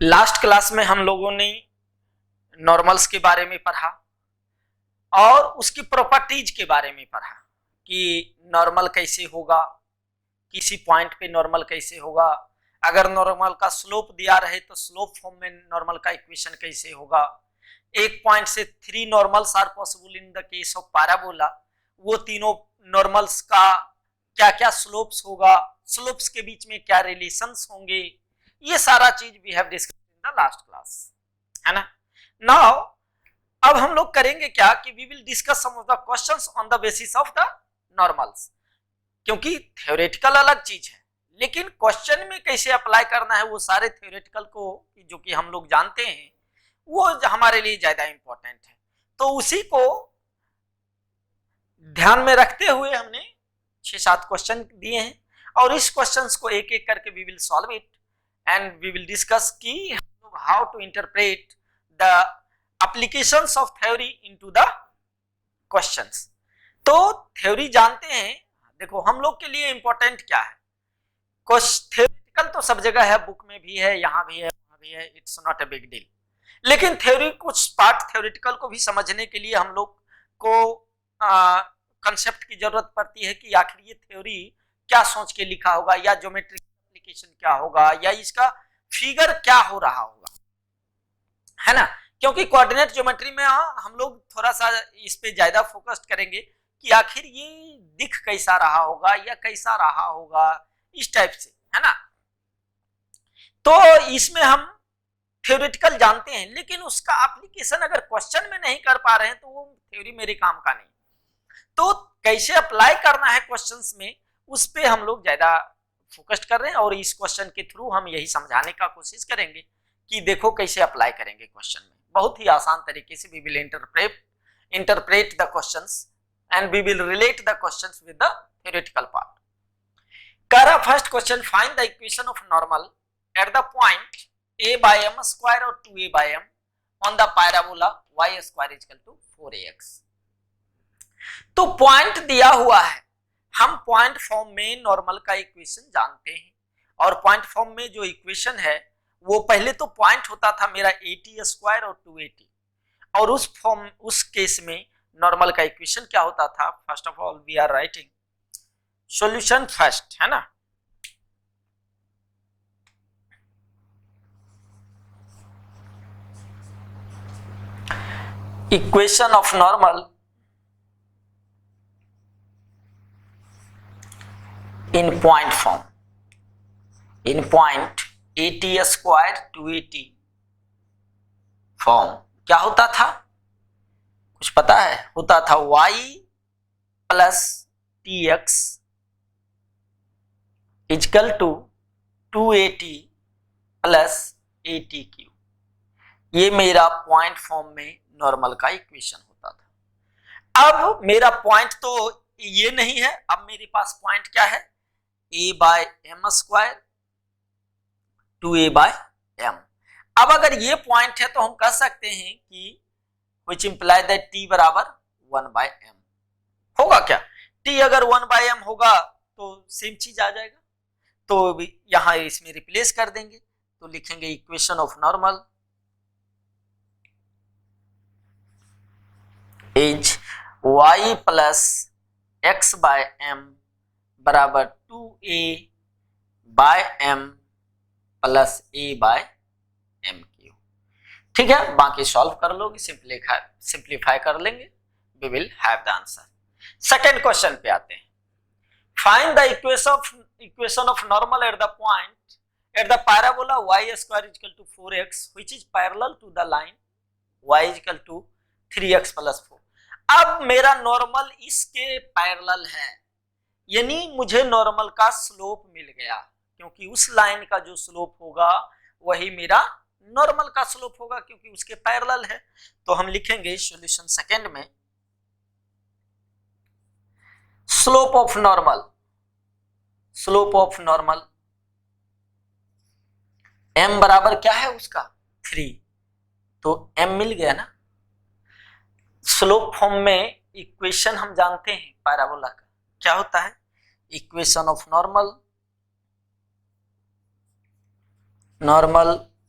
Last class में हम लोगों ने नॉर्मल्स के बारे में पढ़ा और उसकी प्रॉपर्टीज के बारे में पढ़ा कि नॉर्मल कैसे होगा, किसी पॉइंट पे नॉर्मल कैसे होगा, अगर नॉर्मल का स्लोप दिया रहे तो स्लोप फॉर्म में नॉर्मल का इक्वेशन कैसे होगा, एक पॉइंट से 3 normals are possible in the case of parabola, वो तीनों नॉर्मल्स का क्या क्या स्लोप्स होगा, स्लोप्स के बीच में क्या रिलेशंस होंगे, ये सारा चीज we have discuss in the last class, है ना। नाउ अब हम लोग करेंगे क्या कि we will discuss some of the questions on the basis of the normals, क्योंकि थ्योरेटिकल अलग चीज है लेकिन क्वेश्चन में कैसे अप्लाई करना है वो सारे थ्योरेटिकल को जो कि हम लोग जानते हैं वो हमारे लिए ज्यादा इंपॉर्टेंट है। तो उसी को ध्यान में रखते हुए हमने 6-7 क्वेश्चन दिए हैं और इस क्वेश्चंस को एक एक करके we will solve it and we will discuss कि how to interpret the applications of theory into the questions. तो थ्योरी जानते हैं, देखो हम लोग के लिए इंपॉर्टेंट क्या है, थ्योरेटिकल तो सब जगह है, बुक में भी है, यहाँ भी है, वहां भी है, it's not a big deal, लेकिन थ्योरी कुछ पार्ट थ्योरेटिकल को भी समझने के लिए हम लोग को कंसेप्ट की जरूरत पड़ती है कि आखिर ये थ्योरी क्या सोच के लिखा होगा या ज्योमेट्रिक एप्लीकेशन क्या होगा या इसका फिगर क्या हो रहा होगा, है ना। क्योंकि कोऑर्डिनेट ज्योमेट्री में हम लोग थोड़ा सा इस पे ज्यादा फोकस करेंगे कि आखिर ये दिख कैसा रहा होगा या कैसा रहा होगा, इस टाइप से, है ना। तो इसमें हम थ्योरेटिकल जानते हैं लेकिन उसका एप्लीकेशन अगर क्वेश्चन में नहीं कर पा रहे हैं तो वो थ्योरी मेरे काम का नहीं। तो कैसे अप्लाई करना है क्वेश्चंस में उस पे हम लोग ज्यादा फोकस कर रहे हैं और इस क्वेश्चन के थ्रू हम यही समझाने का कोशिश करेंगे कि देखो कैसे अप्लाई करेंगे क्वेश्चन में, बहुत ही आसान तरीके से we will interpret the questions and we will relate the questions with the theoretical part. कह रहा first question, find the equation of normal at the point a by m square और 2a by m on the parabola y square is equal to 4ax। तो point दिया हुआ है, हम point form में normal का इक्वेशन जानते हैं और पॉइंट फॉर्म में जो इक्वेशन है वो पहले तो पॉइंट होता था मेरा 80 स्क्वायर और 280 और उस केस में नॉर्मल का इक्वेशन क्या होता था। First of all we are writing solution first, है ना। Equation of normal in point form, in point 80 square 280 form क्या होता था, कुछ पता है? होता था y plus tx equal to 280 plus 80 ये मेरा पॉइंट फॉर्म में नॉर्मल का इक्वेशन होता था। अब मेरा पॉइंट तो ये नहीं है, अब मेरे पास पॉइंट क्या है, a by m square 2a by m। अब अगर ये पॉइंट है तो हम कह सकते हैं कि which imply that t बराबर 1 बाय m होगा क्या। t अगर 1 बाय m होगा तो सेम चीज आ जाएगा, तो यहां इसमें रिप्लेस कर देंगे तो लिखेंगे equation of normal is y plus x by m बराबर 2a by m plus a by m cube. ठीक है, बाकी सॉल्व कर लोगे, सिंप्लीफाई कर लेंगे, we will have the answer. Second question पे आते हैं, find the equation of normal at the point at the parabola y square is equal to 4x which is parallel to the line y is equal to 3x plus 4। अब मेरा normal इसके parallel है, यानी मुझे normal का slope मिल गया, क्योंकि उस लाइन का जो स्लोप होगा वही मेरा नॉर्मल का स्लोप होगा क्योंकि उसके पैरेलल है। तो हम लिखेंगे सॉल्यूशन सेकंड में स्लोप ऑफ नॉर्मल m बराबर क्या है उसका 3, तो m मिल गया ना। स्लोप फॉर्म में इक्वेशन हम जानते हैं पैराबोला का क्या होता है, equation of normal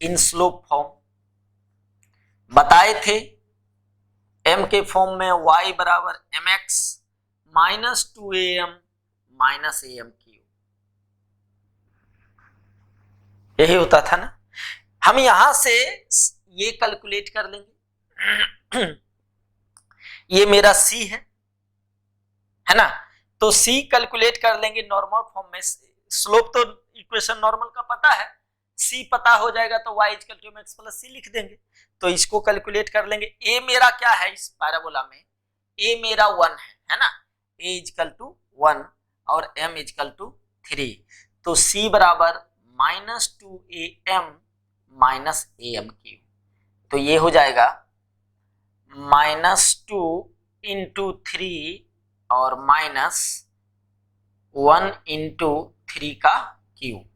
in slope form बताए थे, m के फॉर्म में y बराबर mx minus 2am minus am cube, यही होता था ना। हम यहां से ये कैलकुलेट कर लेंगे ये मेरा c है ना, तो c कैलकुलेट कर लेंगे नॉर्मल फॉर्म में। स्लोप तो इक्वेशन नॉर्मल का पता है, c पता हो जाएगा तो y equal to mx plus c लिख देंगे, तो इसको कैलकुलेट कर लेंगे। a मेरा क्या है इस पैराबोला में, a मेरा 1 है ना, a इक्वल टू 1 और m इक्वल टू 3, तो c बराबर minus 2am minus am cube, तो ये हो जाएगा माइनस 2 इंटू 3 और माइनस 1 इंटू 3 का क्यूब,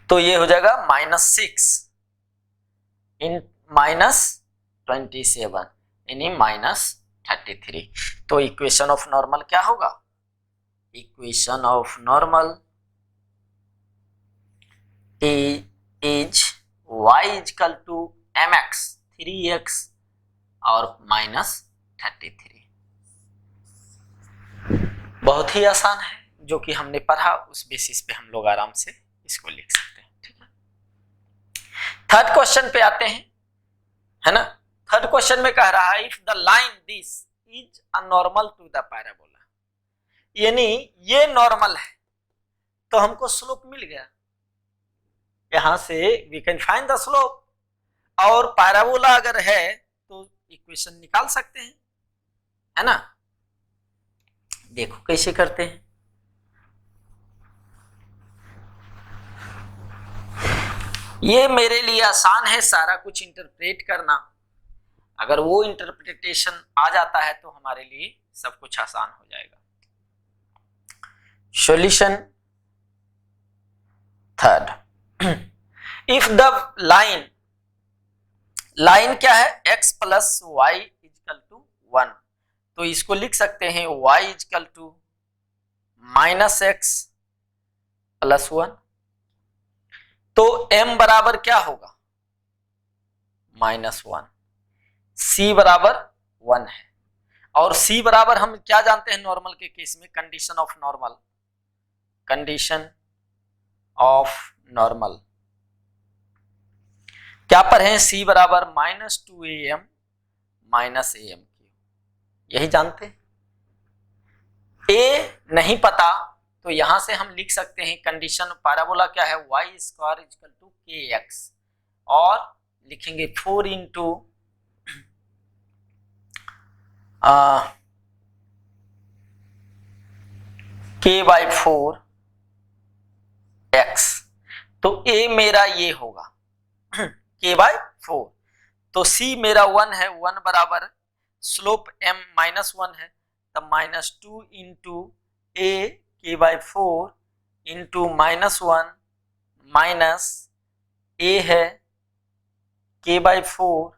तो ये हो जाएगा माइनस 6 इन माइनस 27 यानी माइनस 33। तो इक्वेशन ऑफ नॉर्मल क्या होगा, equation of normal is y equal to mx 3x और माइनस 33। बहुत ही आसान है, जो कि हमने पढ़ा उस बेसिस पे हम लोग आराम से इसको लिख सकते हैं, ठीक है। थर्ड क्वेश्चन पे आते हैं, है ना। थर्ड क्वेश्चन में कह रहा है if the line this is a normal to the parabola, यानी ये नॉर्मल है तो हमको स्लोप मिल गया, यहां से we can find the slope, और पैराबोला अगर है तो इक्वेशन निकाल सकते हैं, है ना। देखो कैसे करते हैं, ये मेरे लिए आसान है सारा कुछ इंटरप्रेट करना, अगर वो इंटरप्रिटेशन आ जाता है तो हमारे लिए सब कुछ आसान हो जाएगा। Solution third, if the line क्या है x plus y equal to 1, तो इसको लिख सकते हैं y equal to minus x plus 1, तो m बराबर क्या होगा माइनस 1, c बराबर 1 है, और c बराबर हम क्या जानते हैं नॉर्मल के केस में, condition of normal, condition of normal क्या पर है, c बराबर minus 2am minus am cube, यही जानते हैं। a नहीं पता तो यहां से हम लिख सकते हैं कंडीशन पैराबोला क्या है, y square equal to kx, और लिखेंगे 4 इंटू k बाई 4 x, तो a मेरा ये होगा k बाई 4, तो c मेरा 1 है, 1 बराबर स्लोप m माइनस 1 है, तब minus 2 into a k by 4 into minus 1 minus a है k बाई 4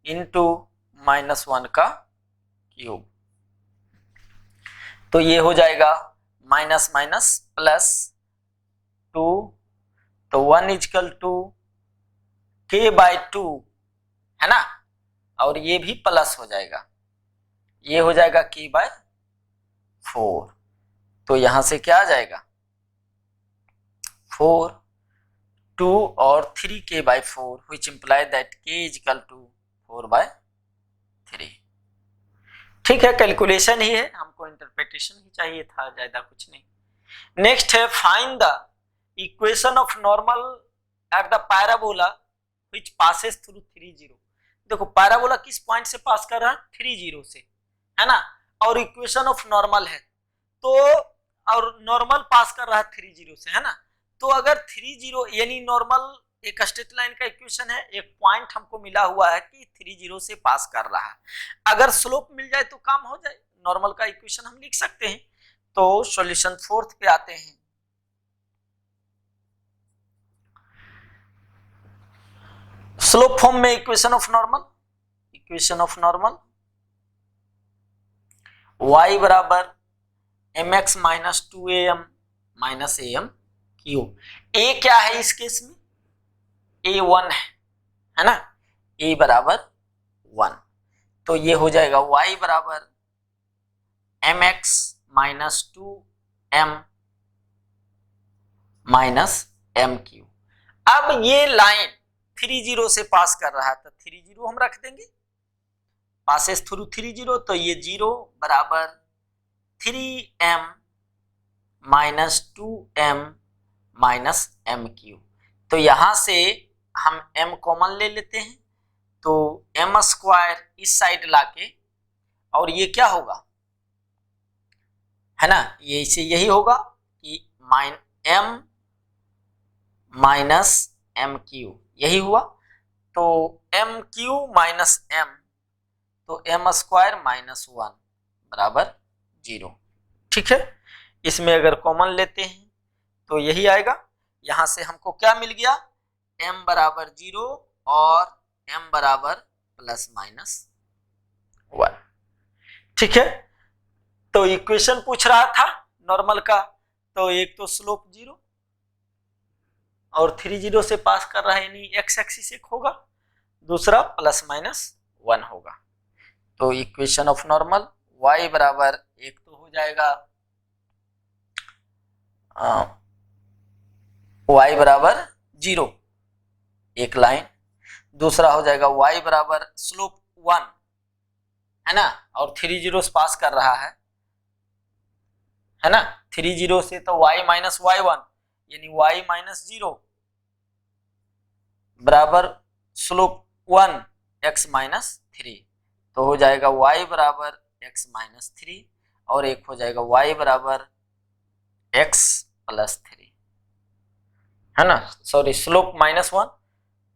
इंटू माइनस 1 का क्यूब, तो ये हो जाएगा माइनस माइनस प्लस 2, तो 1 इक्वल टू k बाई 2 है ना, और ये भी प्लस हो जाएगा, ये हो जाएगा k बाई 4, तो यहां से क्या आ जाएगा 4, 2 और 3k by 4 which imply that k is equal to 4 by 3। ठीक है, कैलकुलेशन ही है, हमको इंटरप्रिटेशन ही चाहिए था, ज्यादा कुछ नहीं। नेक्स्ट है find the equation of normal at the parabola which passes through 3 0। देखो पैराबोला किस पॉइंट से पास कर रहा है, 3 0 से, है ना, और इक्वेशन ऑफ नॉर्मल है, तो और नॉर्मल पास कर रहा है 3 0 से, है ना, तो अगर 3 0 यानी नॉर्मल एक स्ट्रेट लाइन का इक्वेशन है, एक पॉइंट हमको मिला हुआ है कि 3 0 से पास कर रहा है, अगर स्लोप मिल जाए तो काम हो जाए, नॉर्मल का इक्वेशन हम लिख सकते हैं। तो सॉल्यूशन फोर्थ पे आते हैं, स्लोप फॉर्म में इक्वेशन ऑफ नॉर्मल y बराबर mx minus 2am minus am cube, a क्या है इस केस में a1 है ना, a बराबर 1, तो ये हो जाएगा y बराबर mx minus 2m minus mq। अब ये लाइन 30 से पास कर रहा है तो 30 हम रख देंगे, पासेस थ्रू 30, तो ये 0 बराबर 3m minus 2m minus mq। तो यहां से हम m कॉमन ले लेते हैं, तो m स्क्वायर इस साइड लाके, और ये क्या होगा है ना, ये इसे यही होगा कि m माइनस mq यही हुआ, तो mq माइनस m, तो m स्क्वायर माइनस 1 बराबर 0। ठीक है, इसमें अगर कॉमन लेते हैं तो यही आएगा, यहां से हमको क्या मिल गया, m बराबर 0 और m बराबर प्लस माइनस 1। ठीक है, तो इक्वेशन पूछ रहा था नॉर्मल का, तो एक तो स्लोप 0 और 30 से पास कर रहा है यानी x एक्सिस एक होगा, दूसरा प्लस माइनस 1 होगा। तो इक्वेशन ऑफ नॉर्मल y बराबर एक तो हो जाएगा y बराबर 0 एक लाइन, दूसरा हो जाएगा y बराबर स्लोप 1 है ना, और 30 से पास कर रहा है ना, 30 से तो y माइनस y1 यानी y माइनस 0 बराबर स्लोप 1 x माइनस 3, तो हो जाएगा y बराबर x माइनस 3 और एक हो जाएगा y बराबर x प्लस 3 है ना, सॉरी स्लोप माइनस 1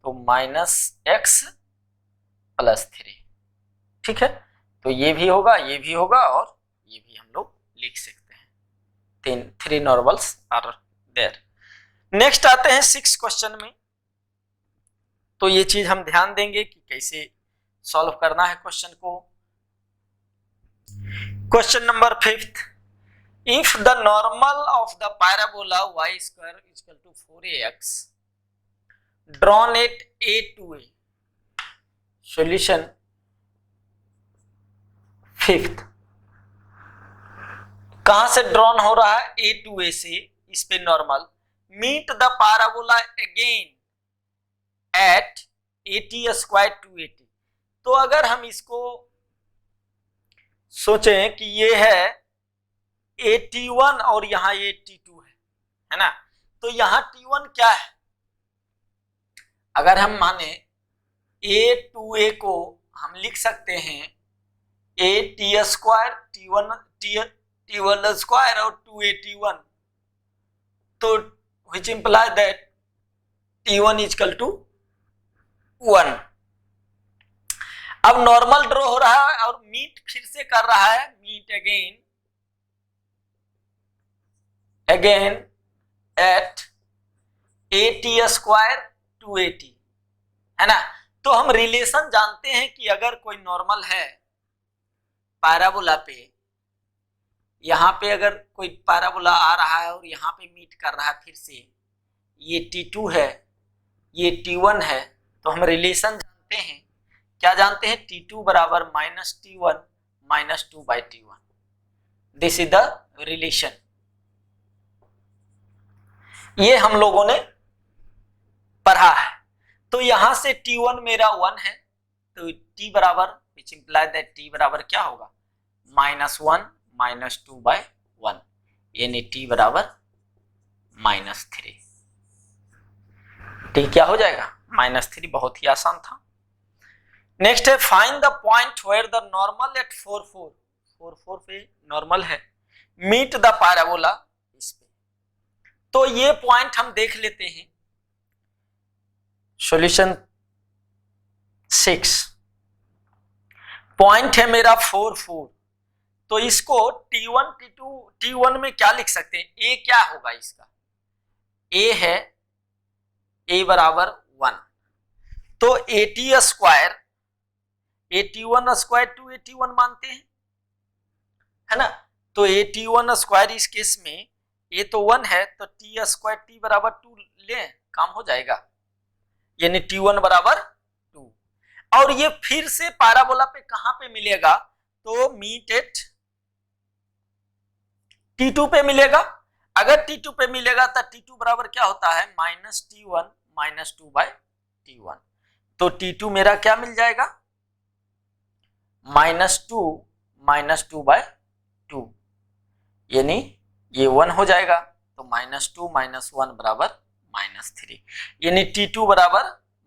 तो माइनस x प्लस 3। ठीक है, तो ये भी होगा, ये भी होगा और ये भी हम लोग लिख सकते हैं, 3 नॉर्मल्स आर देयर। नेक्स्ट आते हैं 6 क्वेश्चन में, तो ये चीज हम ध्यान देंगे कि कैसे सॉल्व करना है क्वेश्चन को। Question number 5, if the normal of the parabola y square is equal to 4ax drawn at a to a, solution 5th, कहां से ड्रॉन हो रहा है, a to a से, इस पे normal, meet the parabola again at 80 square to 80। तो अगर हम इसको सोचें कि ये है 81 और यहां 82 है ना, तो यहां T1 क्या है, अगर हम माने a टू a को हम लिख सकते हैं a t square T1 square और 281, तो which imply that T1 is equal to 1। अब नॉर्मल ड्रॉ हो रहा है और मीट फिर से कर रहा है, meet again at 80 square to 80 है ना। तो हम रिलेशन जानते हैं कि अगर कोई नॉर्मल है पैराबोला पे, यहां पे अगर कोई पैराबोला आ रहा है और यहां पे मीट कर रहा है फिर से, ये T2 है ये T1 है, तो हम रिलेशन जानते हैं, क्या जानते हैं, T2 बराबर minus T1 minus 2/T1, this is the relation. ये हम लोगों ने पढ़ा है। तो यहां से T1 मेरा 1 है, तो T बराबर विच इंप्लाई दैट T बराबर क्या होगा, -1 माइनस 2/1 यानी T बराबर -3। T क्या हो जाएगा, -3, बहुत ही आसान था। नेक्स्ट है find the point where the normal at 4 पे नॉर्मल है, मीट द पैराबोला इस पे। तो ये पॉइंट हम देख लेते हैं, सॉल्यूशन 6 पॉइंट है मेरा 4, तो इसको T1 T2 T1 में क्या लिख सकते हैं, A क्या होगा इसका, A है A बराबर 1, तो 80 स्क्वायर 81 स्क्वायर टू 81 मानते हैं है ना, तो 81 स्क्वायर इस केस में ये तो 1 है, तो T स्क्वायर T बराबर 2 ले, काम हो जाएगा। यानी T1 बराबर 2। और ये फिर से पैराबोला पे कहां पे मिलेगा, तो मीट एट T2 पे मिलेगा। अगर T2 पे मिलेगा तो T2 बराबर क्या होता है, माइनस T1 माइनस 2/T1। तो T2 मेरा क्या मिल जाएगा, -2 माइनस 2/2, यानी ये 1 हो जाएगा। तो -2 माइनस 1 बराबर -3, यानी T2 बराबर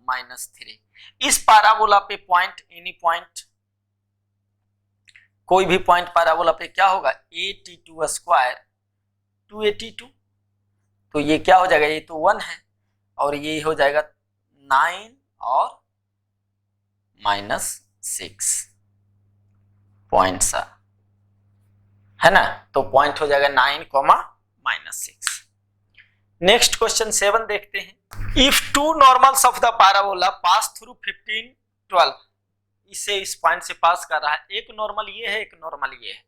-3। इस पैराबोला पे पॉइंट, एनी पॉइंट, कोई भी पॉइंट पैराबोला पे क्या होगा, AT2 स्क्वायर 2AT2। तो ये क्या हो जाएगा, ये तो 1 है और ये हो जाएगा 9 और -6 पॉइंट सा, है ना। तो पॉइंट हो जाएगा 9, -6। नेक्स्ट क्वेश्चन 7 देखते हैं। If two normals of the parabola pass through 15, 12, इसे इस पॉइंट से पास कर रहा है, एक नॉर्मल ये है, एक नॉर्मल ये है,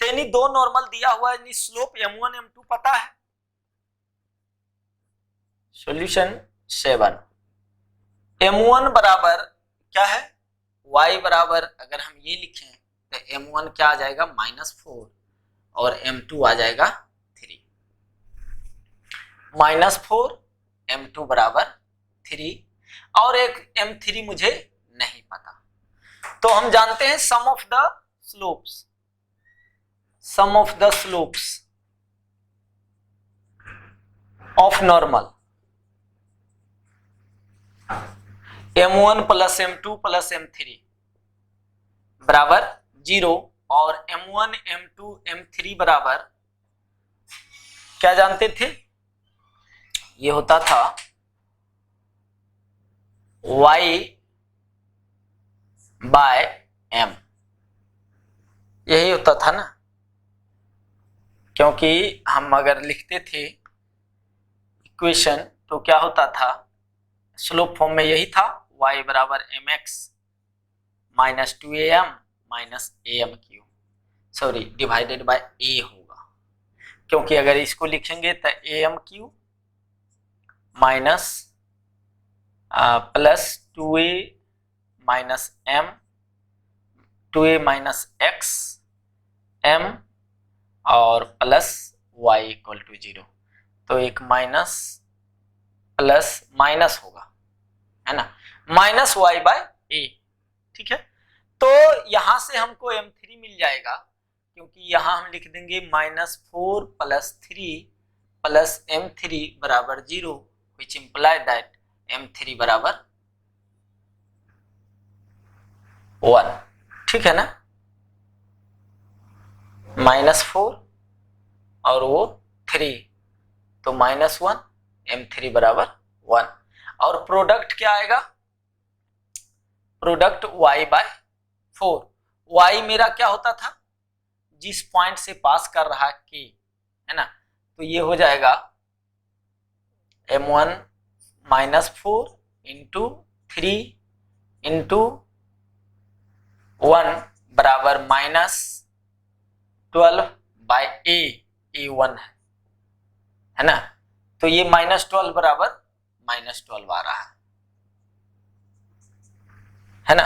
तो यानी दो नॉर्मल दिया हुआ है, स्लोप M1 M2 पता है। सॉल्यूशन 7, M1 बराबर क्या है, y बराबर, अगर हम ये लिखें तो M1 क्या आ जाएगा, -4 और M2 आ जाएगा 3। -4 M2 बराबर 3 और एक M3 मुझे नहीं पता। तो हम जानते हैं sum of the slopes, sum of the slopes of normal M1 plus M2 plus M3 बराबर 0 और M1 M2 M3 बराबर क्या जानते थे, ये होता था y बाय m, यही होता था ना, क्योंकि हम अगर लिखते थे इक्वेशन तो क्या होता था, स्लोप फॉर्म में यही था, y बराबर mx minus 2am minus am3, sorry divided by a होगा, क्योंकि अगर इसको लिखेंगे तो am3 minus plus 2a minus m, 2a minus x m और प्लस y इक्वल टू 0। तो एक माइनस प्लस माइनस होगा, है ना, माइनस y बाय a, ठीक है। तो यहां से हमको m3 मिल जाएगा, क्योंकि यहां हम लिख देंगे -4 प्लस 3 प्लस m3 बराबर 0, विच इम्प्लाई दैट m3 बराबर 1, ठीक है ना, -4 और वो 3, तो -1 m3 बराबर 1। और प्रोडक्ट क्या आएगा, प्रोडक्ट y बाय 4, y मेरा क्या होता था, जिस पॉइंट से पास कर रहा k, है ना, तो ये हो जाएगा m1 -4 इंटू 3 इंटू 1 बराबर -12 बाय a1 है ना, तो ये -12 बराबर -12 आ रहा है ना,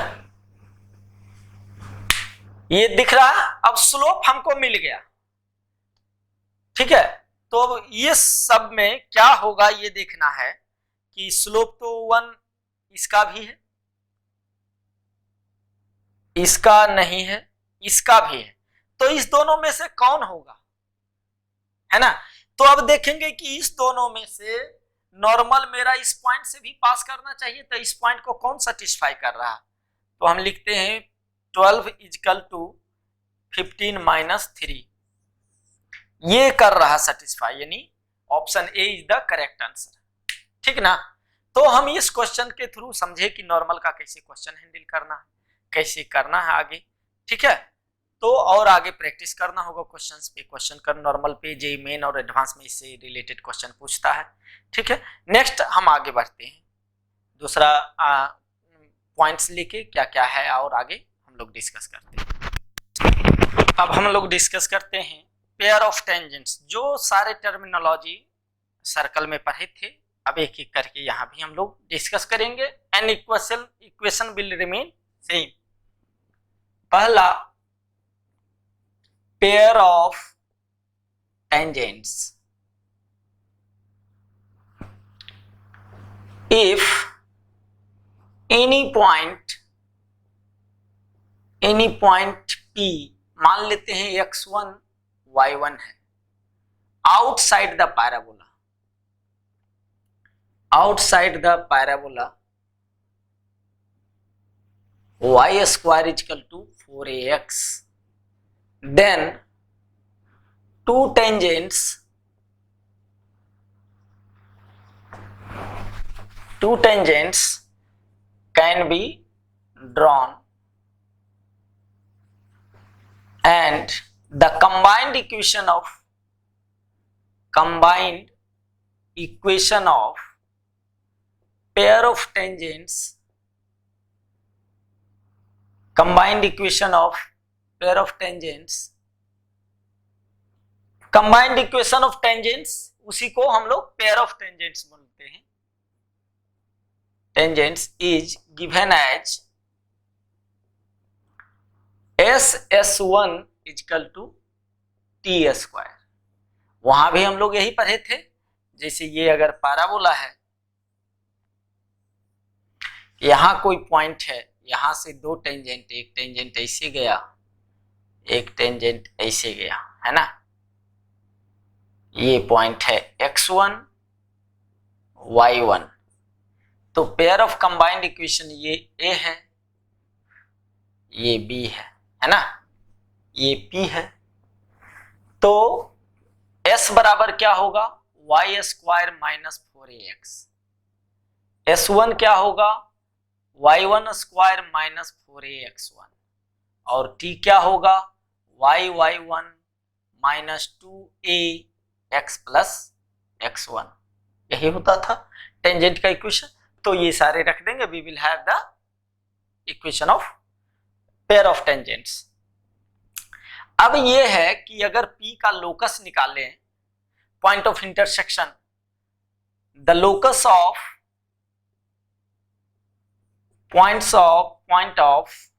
ये दिख रहा है। अब स्लोप हमको मिल गया, ठीक है। तो अब ये सब में क्या होगा ये देखना है कि स्लोप तो 1 इसका भी है, इसका नहीं है, इसका भी है, तो इस दोनों में से कौन होगा, है ना। तो अब देखेंगे कि इस दोनों में से नॉर्मल मेरा इस पॉइंट से भी पास करना चाहिए, तो इस पॉइंट को कौन सेटिस्फाई कर रहा है, तो हम लिखते हैं 12 इक्वल टू 15 माइनस 3, ये कर रहा सेटिस्फाई, यानी option A is the correct answer, ठीक ना। तो हम इस क्वेश्चन के थ्रू समझे कि नॉर्मल का कैसे क्वेश्चन हैंडल करना है, कैसे करना है आगे, ठीक है। तो और आगे प्रैक्टिस करना होगा क्वेश्चंस पे, क्वेश्चन कर नॉर्मल पे जेईई मेन और एडवांस में इससे रिलेटेड क्वेश्चन पूछता है, ठीक है। नेक्स्ट हम आगे बढ़ते हैं, दूसरा पॉइंट्स लेके क्या क्या है और आगे हम लोग डिस्कस करते हैं। अब हम लोग डिस्कस करते हैं पेयर ऑफ टेंजेंट्स, जो सारे टर्मिनोलॉजी सर्कल में पढ़े थे अब एक एक करके यहां भी हम लोग डिस्कस करेंगे and equation will remain same. पहला, pair of tangents. If any point P, मान लेते हैं x1 y1 है, outside the parabola y square is equal to 4ax, then two tangents can be drawn and the combined equation of pair of tangents उसी को हम लोग pair of tangents बोलते हैं। Tangents is given as S1 equal to T square. वहां भी हम लोग यही पढ़े थे, जैसे ये अगर पैराबोला है, यहां कोई पॉइंट है, यहां से दो टेंजेंट, एक टेंजेंट ऐसे गया, एक टेंजेंट ऐसे गया, है ना। ये पॉइंट है x1 y1, तो पेयर ऑफ कंबाइंड इक्वेशन ये A है, ये B है ना, ये P है। तो S बराबर क्या होगा, y square minus 4ax। S1 क्या होगा, y1 स्क्वायर माइनस 4ax1, और T क्या होगा, y1 minus 2ax plus x1। यही होता था टेंजेंट का इक्वेशन। तो ये सारे रख देंगे, we will have the equation of pair of tangents. अब ये है कि अगर P का लोकस निकालें, point of intersection, the locus of point of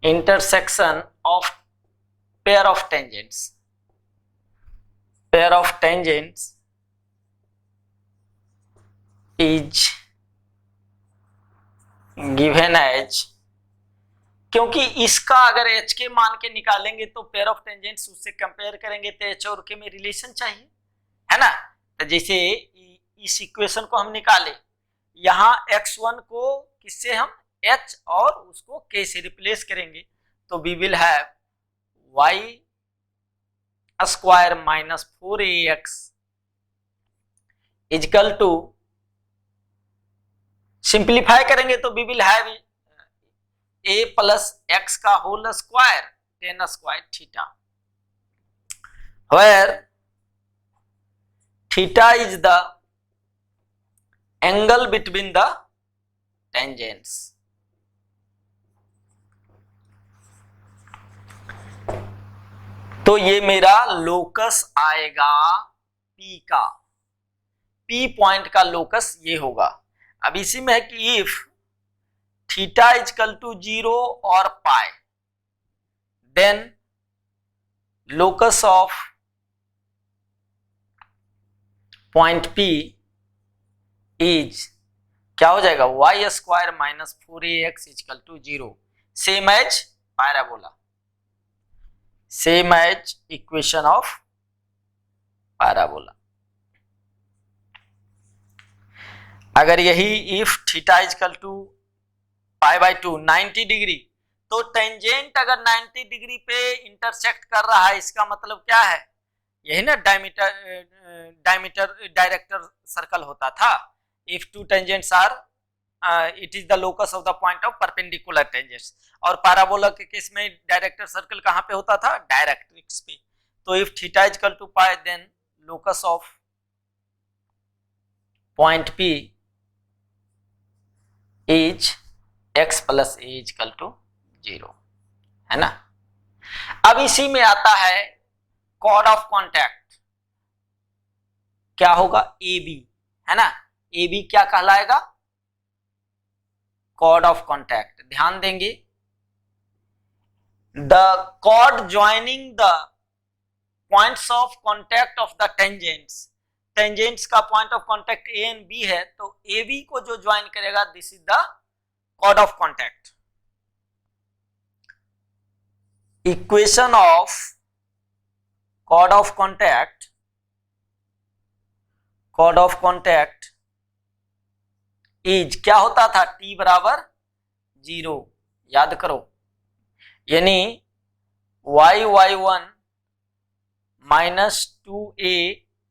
intersection of pair of tangents is given as, क्योंकि इसका अगर h के मान के निकालेंगे तो पेयर ऑफ टेंजेंट्स उससे कंपेयर करेंगे तो h और k में रिलेशन चाहिए, है ना। तो जैसे इस इक्वेशन को हम निकाले, यहाँ x1 को किससे हम h और उसको k से रिप्लेस करेंगे, तो we will have y square minus 4ax equal to, simplify करेंगे तो we will have a plus x का whole square tan square theta, where theta is the angle between the tangents. तो ये मेरा locus आएगा P का, P point का locus ये होगा। अब इसी में है कि इफ थीटा इक्वल टू 0 और pi, then locus of point P is क्या हो जाएगा, y square minus 4ax equal to 0, same as parabola, same as equation of parabola. अगर यही if theta equal to pi by 2 90 degree, तो tangent अगर 90 degree पे intersect कर रहा है, इसका मतलब क्या है, यही ना डायरेक्टर सर्कल होता था। If two tangents are it is the locus of the point of perpendicular tangents, और पैराबोला के केस में डायरेक्टर सर्कल कहां पे होता था, डायरेक्ट्रिक्स पे। तो if theta equal to pi, then locus of point P is x plus a equal to 0, है ना। अब इसी में आता है कॉर्ड ऑफ कॉन्टैक्ट। क्या होगा, ए बी, है ना, ए बी क्या कहलाएगा, कॉर्ड ऑफ कॉन्टैक्ट। ध्यान देंगे, the chord joining the points of contact of the tangents, tangents का point of contact A and B है, तो ए बी को जो ज्वाइन करेगा this is the chord of contact. Equation of chord of contact, chord of contact is क्या होता था, T बराबर 0, याद करो, यानी y1 minus 2a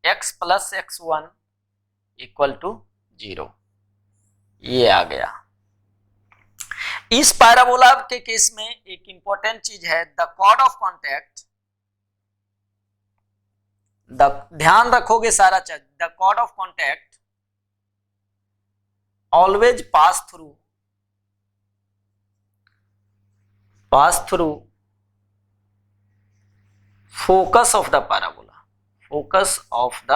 x plus x1 equal to 0, ये आ गया। इस पैराबोला के केस में एक इंपॉर्टेंट चीज है, द कॉर्ड ऑफ कॉन्टैक्ट, ध्यान रखोगे सारा चीज, the chord of contact always pass through focus of the parabola, focus of the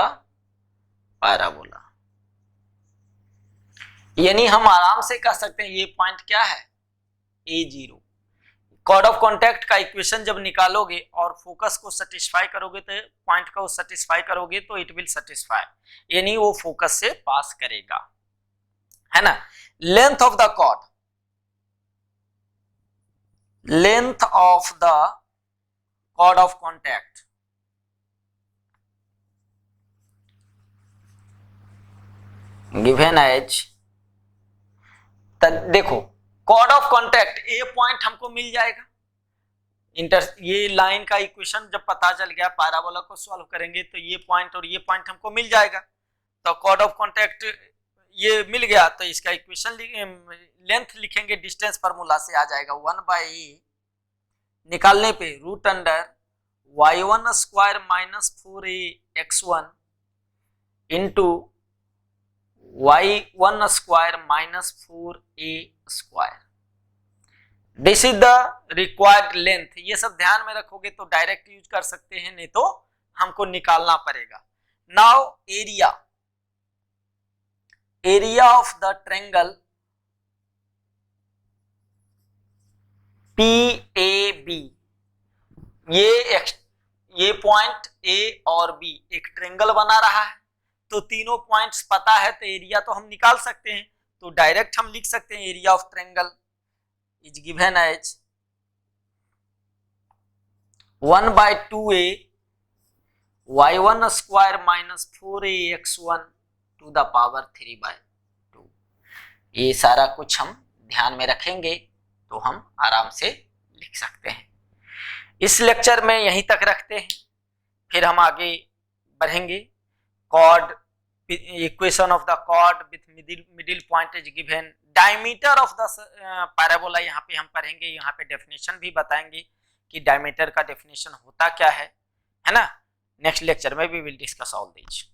parabola. यानी हम आराम से कह सकते हैं ये पॉइंट क्या है, A0। कॉर्ड ऑफ कॉन्टैक्ट का इक्वेशन जब निकालोगे और फोकस को सेटिस्फाई करोगे, तो पॉइंट को सेटिस्फाई करोगे तो इट विल सेटिस्फाई, यानी वो फोकस से पास करेगा, है ना। Length of the chord, length of the chord of contact given as, देखो chord of contact a point हमको मिल जाएगा, ये लाइन का इक्वेशन जब पता चल गया, पैराबोला को सॉल्व करेंगे तो ये पॉइंट और ये पॉइंट हमको मिल जाएगा, तो कॉर्ड ऑफ कॉन्टैक्ट ये मिल गया, तो इसका इक्वेशन लेंथ लिखेंगे, डिस्टेंस फार्मूला से आ जाएगा 1/a, निकालने पे root under y1 square minus 4ax1 into y1 square minus 4a square, this is the required length. ये सब ध्यान में रखोगे तो डायरेक्ट यूज कर सकते हैं, नहीं तो हमको निकालना पड़ेगा। Now area, area of the triangle PAB, ये पॉइंट A और B एक ट्रायंगल बना रहा है, तो तीनों पॉइंट्स पता है तो एरिया तो हम निकाल सकते हैं, तो डायरेक्ट हम लिख सकते हैं area of triangle is given as 1/2a y1 square minus 4ax1 to the power 3/2। ये सारा कुछ हम ध्यान में रखेंगे तो हम आराम से लिख सकते हैं। इस लेक्चर में यहीं तक रखते हैं, फिर हम आगे बढ़ेंगे। Chord, equation of the chord with middle point is given, diameter of the parabola यहाँ पे हम पढ़ेंगे, यहाँ पे डेफिनेशन भी बताएंगे कि डायमीटर का डेफिनेशन होता क्या है ना। नेक्स्ट लेक्चर में we will discuss all this.